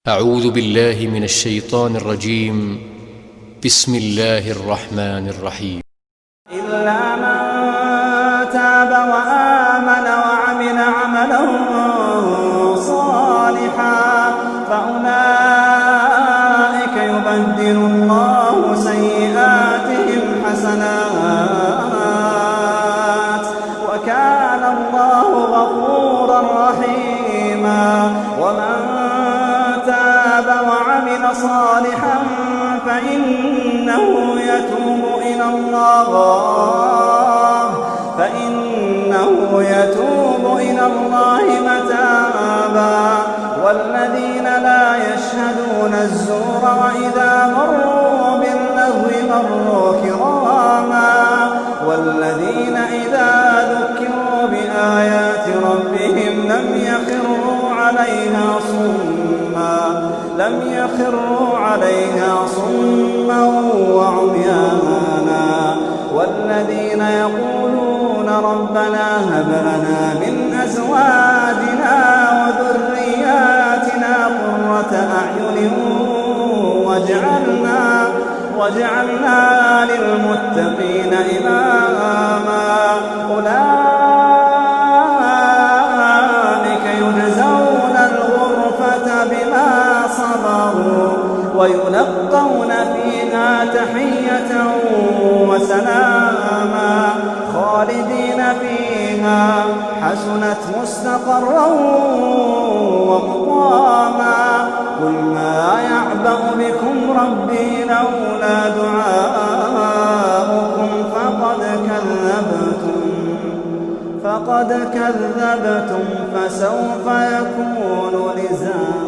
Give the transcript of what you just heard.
أعوذ بالله من الشيطان الرجيم. بسم الله الرحمن الرحيم. إلا من تاب وآمن وعمل عملا صالحا فأولئك يبدل الله سيئاتهم حسنات وكان الله غفورا رحيما. ومن تاب وعمل صالحا فإنه يتوب إلى الله متابا. والذين لا يشهدون الزور وإذا مروا باللغو مروا كراما. والذين إذا ذكروا بآيات ربهم لم يخروا عليها صما وعميانا. والذين يقولون ربنا هب لنا من أزواجنا وذرياتنا قرة أعين واجعلنا للمتقين إماما. أولئك يجزون الغرفة بما صبروا ويلقون فيها تحية وسلاما خالدين فيها حسنت مستقرا ومقاما. قل ما يعبأ بكم ربي لولا دعاؤكم فقد كذبتم فسوف يكون لزاما.